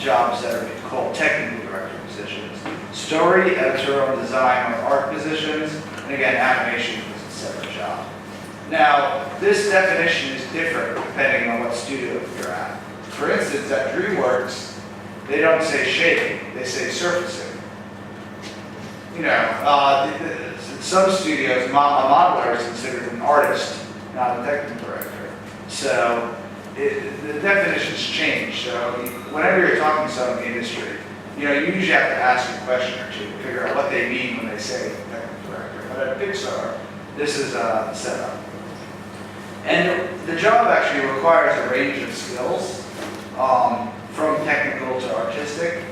jobs that are called technical director positions. Story, editorial, design are art positions, and again, animation is a separate job. Now, this definition is different depending on what studio you're at. For instance, at DreamWorks, they don't say shading, they say surfacing. You know, in some studios, a modeler is considered an artist, not a technical director. So, the definitions change. So, whenever you're talking to someone in the industry, you know, you usually have to ask a question or two to figure out what they mean when they say technical director. But at Pixar, this is set up. And the job actually requires a range of skills, from technical to artistic.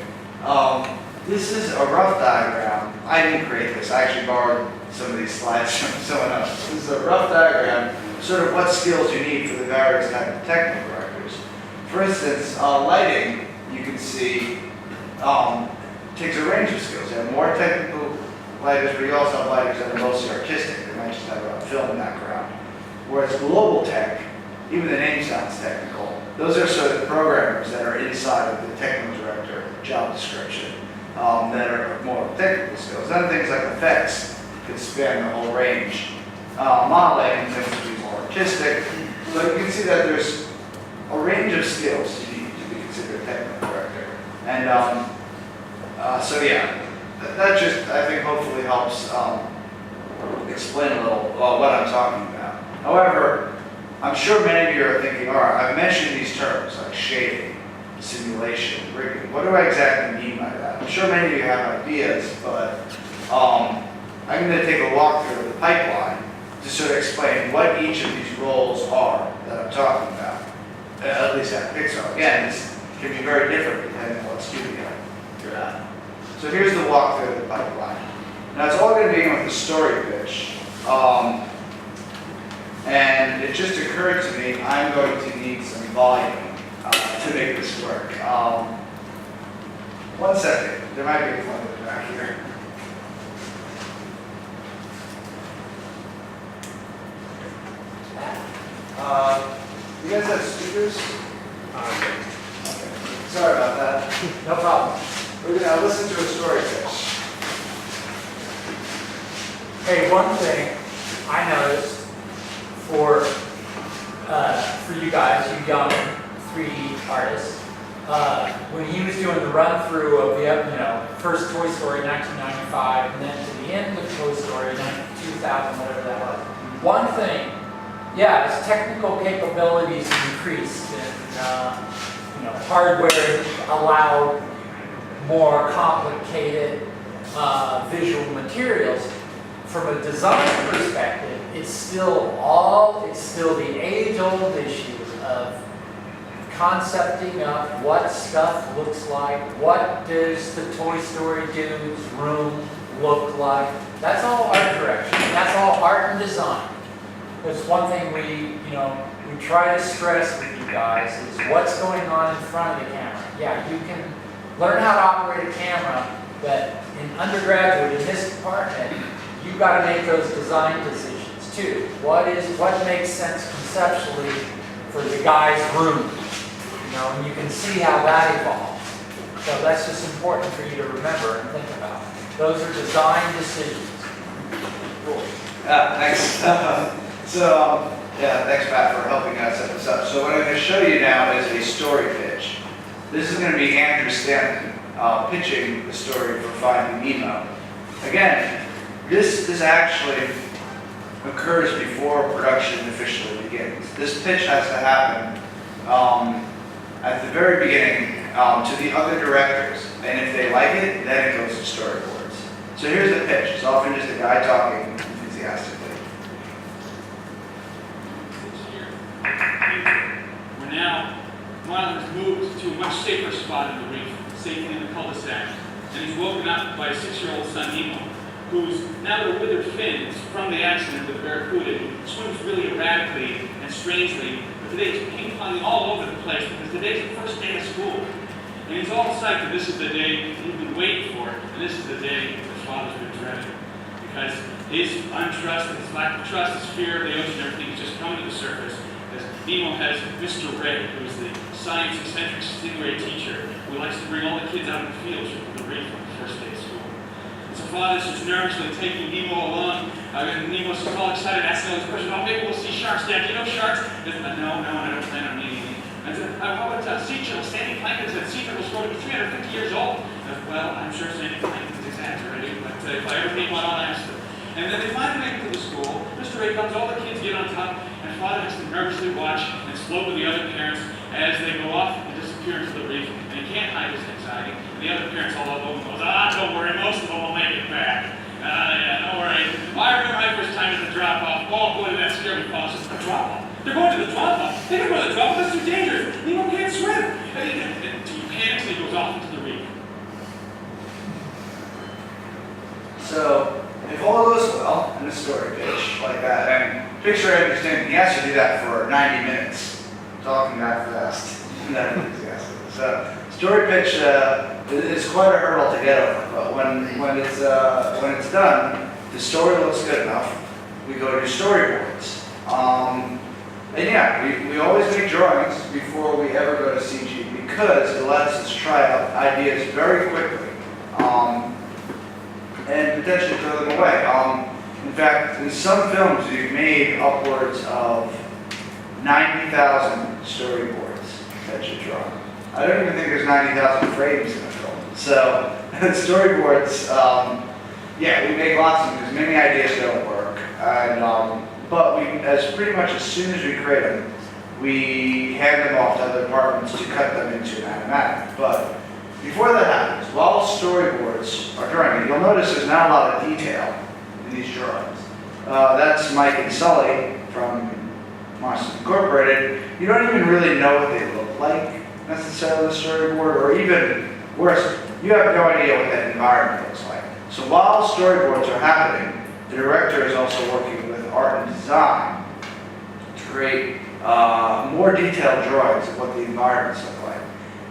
This is a rough diagram. I didn't create this. I actually borrowed some of these slides from someone else. This is a rough diagram, sort of what skills you need for the various types of technical directors. For instance, lighting, you can see, takes a range of skills. You have more technical lighters, but you also have lighters that are mostly artistic. They might just have a film background. Whereas global tech, even the name sounds technical. Those are sort of the programmers that are inside of the technical director job description that are more technical skills. Then things like effects could span the whole range. Modeling tends to be more artistic. So you can see that there's a range of skills you need to be considered a technical director. And so yeah, that just, I think, hopefully helps explain a little what I'm talking about. However, I'm sure many of you are thinking, all right, I've mentioned these terms like shading, simulation, rigging. What do I exactly mean by that? I'm sure many of you have ideas, but I'm going to take a walk through the pipeline to sort of explain what each of these roles are that I'm talking about, at least at Pixar. Again, this can be very different depending on what studio you're at. So here's the walk through the pipeline. Now it's all going to begin with the story pitch. And it just occurred to me, I'm going to need some volume to make this work. 1 second, there might be a phone back here. You guys have speakers? Okay. Sorry about that. No problem. We're going to listen to a story pitch. Hey, one thing I noticed for you guys, you young 3D artists, when he was doing the run through of the first Toy Story 1995 and then to the end of Toy Story 2000, whatever that was. One thing, yeah, his technical capabilities increased and hardware allowed more complicated visual materials. From a design perspective, it's still the age-old issue of concepting up what stuff looks like, what does the Toy Story dude's room look like. That's all art direction. That's all art and design. There's one thing we try to stress with you guys is what's going on in front of the camera. Yeah, you can learn how to operate a camera, but in undergraduate in this department, you've got to make those design decisions too. What makes sense conceptually for the guy's room? And you can see how that evolves. So that's just important for you to remember and think about. Those are design decisions. Cool. Thanks. Thanks, Pat, for helping us set this up. So what I'm going to show you now is a story pitch. This is going to be Andrew Stanton pitching the story for Finding Nemo. Again, this actually occurs before production officially begins. This pitch has to happen at the very beginning to the other directors, and if they like it, then it goes to storyboards. So here's the pitch. It's often just a guy talking enthusiastically. We're now, Marlon has moved to a much safer spot in the reef, safely in the cul-de-sac, and he's woken up by a 6-year-old son, Nemo, who's now with a withered fins from the accident with the barracuda, who swims really erratically and strangely, but today he's ping-ponging all over the place because today's the first day of school. And he's all psyched that this is the day he's been waiting for, and this is the day his father's been dreading. Because his untrust, his lack of trust, his fear of the ocean, everything is just coming to the surface as Nemo has Mr. Ray, who's the science-eccentric stingray teacher who likes to bring all the kids out in the fields for the reef on the first day of school. And so Father's just nervously taking Nemo along, and Nemo's all excited, asking all these questions. Oh, maybe we'll see sharks, Dad. Do you know sharks? He says, no, I don't plan on meeting any. I said, how about sea turtles? Sandy Plankton said sea turtles grow to be 350 years old. I said, well, I'm sure Sandy Plankton's exaggerating, but if I ever meet one, I'll ask them. And then they finally make it to the school. Mr. Ray comes, all the kids get on top, and Father has to nervously watch and slow with the other parents as they go off and disappear into the reef, and he can't hide his anxiety. And the other parents all over him goes, don't worry, most of them will make it back. Yeah, don't worry. I remember my first time at the drop-off. Oh boy, that scared me, Father. The drop-off? They're going to the drop-off. They don't go to the drop-off. That's too dangerous. Nemo can't swim. And he panics and he goes off into the reef. So, if all goes well in a story pitch like that, and picture understanding, he has to do that for 90 minutes, talking that fast, that enthusiastic. So, story pitch is quite a hurdle to get over, but when it's done, the story looks good enough, we go to storyboards. And yeah, we always make drawings before we ever go to CG because it lets us try out ideas very quickly. And potentially throw them away. In fact, in some films, we've made upwards of 90,000 storyboards that you draw. I don't even think there's 90,000 frames in a film. So, storyboards, yeah, we make lots of them because many ideas don't work. And, but pretty much as soon as we create them, we hand them off to other departments to cut them into an animatic. But before that happens, while storyboards are drawing, you'll notice there's not a lot of detail in these drawings. That's Mike and Sully from Monsters Incorporated. You don't even really know what they look like necessarily, the storyboard, or even worse, you have no idea what that environment looks like. So while storyboards are happening, the director is also working with art and design to create more detailed drawings of what the environments look like.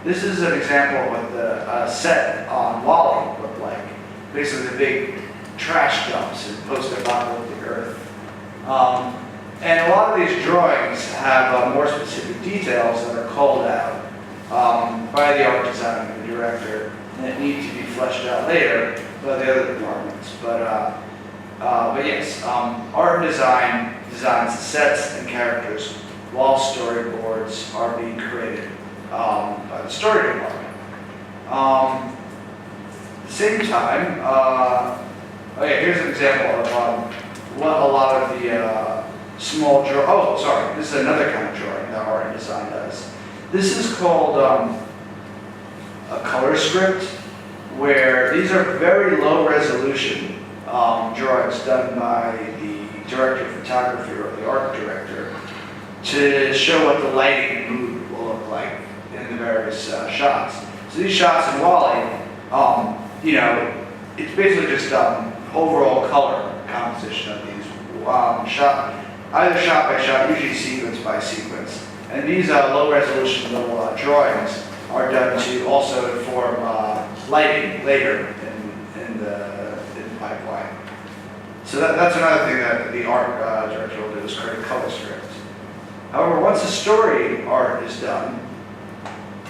This is an example of what the set on Wall-E looked like. Basically the big trash dumps in post-apocalyptic Earth. And a lot of these drawings have more specific details that are called out by the art designer and the director that need to be fleshed out later by the other departments. But yes, art and design designs the sets and characters while storyboards are being created by the story department. At the same time, here's an example of what a lot of the small this is another kind of drawing that art and design does. This is called a color script, where these are very low resolution drawings done by the director of photography or the art director to show what the lighting and mood will look like in the various shots. So these shots in Wall-E, it's basically just overall color composition of these either shot by shot, usually sequence by sequence. And these low resolution little drawings are done to also inform lighting later in the pipeline. So that's another thing that the art director will do, is create a color script. However, once the story art is done,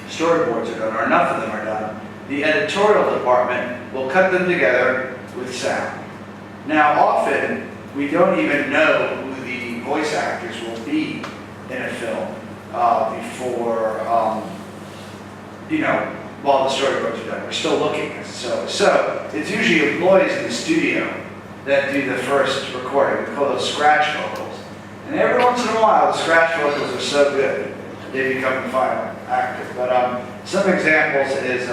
storyboards are done, or enough of them are done, the editorial department will cut them together with sound. Now, often, we don't even know who the voice actors will be in a film before, while the storyboards are done. We're still looking. So it's usually employees in the studio that do the first recording. We call those scratch vocals. And every once in a while, the scratch vocals are so good, they become the final actor. But some examples is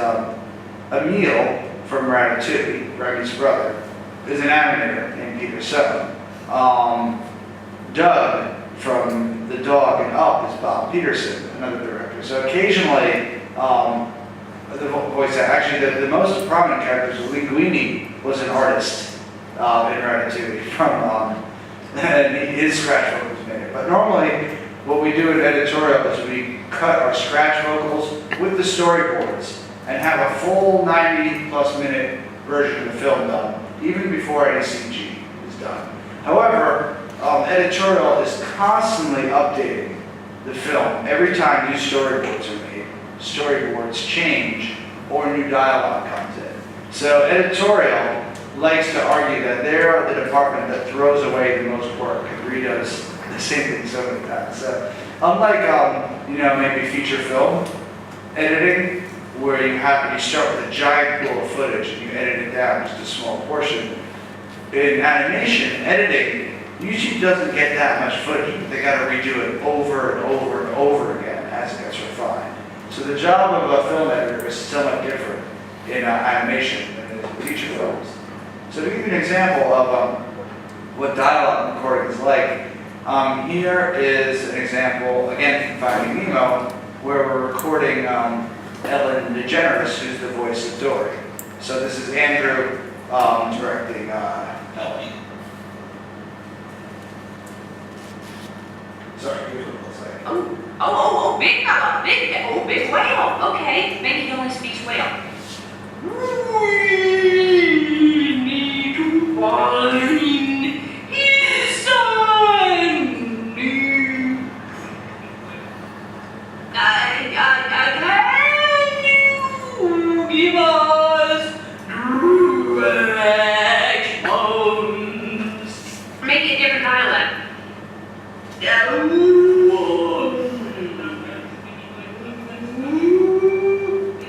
Emile from Ratatouille, Remy's brother, is an animator named Peter Sohn. Doug from The Dog and Up is Bob Peterson, another director. So occasionally, the voice actor, actually the most prominent character was Linguini, was an artist in Ratatouille and his scratch vocals made it. But normally, what we do in editorial is we cut our scratch vocals with the storyboards and have a full 90+ minute version of the film done, even before any CG is done. However, editorial is constantly updating the film, every time new storyboards are made, storyboards change or new dialogue comes in. So editorial likes to argue that they're the department that throws away the most work and redoes the same thing so many times. So unlike, maybe feature film editing, where you start with a giant pool of footage and you edit it down just a small portion, in animation, editing usually doesn't get that much footage. They got to redo it over and over and over again as it gets refined. So the job of a film editor is somewhat different in animation than it is in feature films. So to give you an example of what dialogue recording is like, here is an example, again from Finding Nemo, where we're recording Ellen DeGeneres, who's the voice of Dory. So this is Andrew directing Ellen. Sorry, here's what it looks like. Big fella, big whale. Okay, maybe he only speaks whale. We need to find his son. Can you give us directions? Make it different dialect. Maybe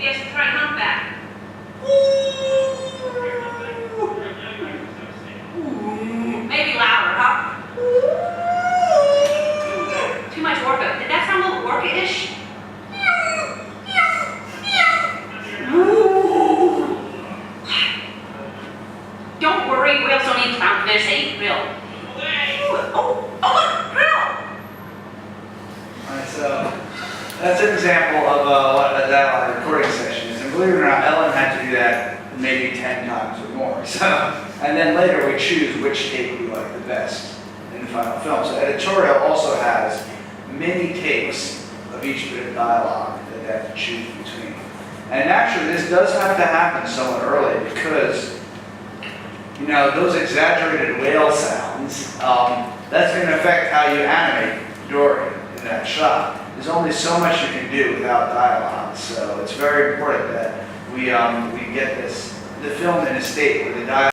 I should try humpback. Maybe louder, huh? Too much orca. Did that sound a little orca-ish? Don't worry, whales don't eat clownfish, they eat krill. Look, krill! Alright, so that's an example of what a dialogue recording session is. And believe it or not, Ellen had to do that maybe 10 times or more. So, and then later we choose which take we like the best in the final film. So editorial also has many takes of each bit of dialogue that they have to choose between. And actually, this does have to happen somewhat early because, those exaggerated whale sounds, that's going to affect how you animate Dory in that shot. There's only so much you can do without dialogue, so it's very important that we get the film in a state where the dialogue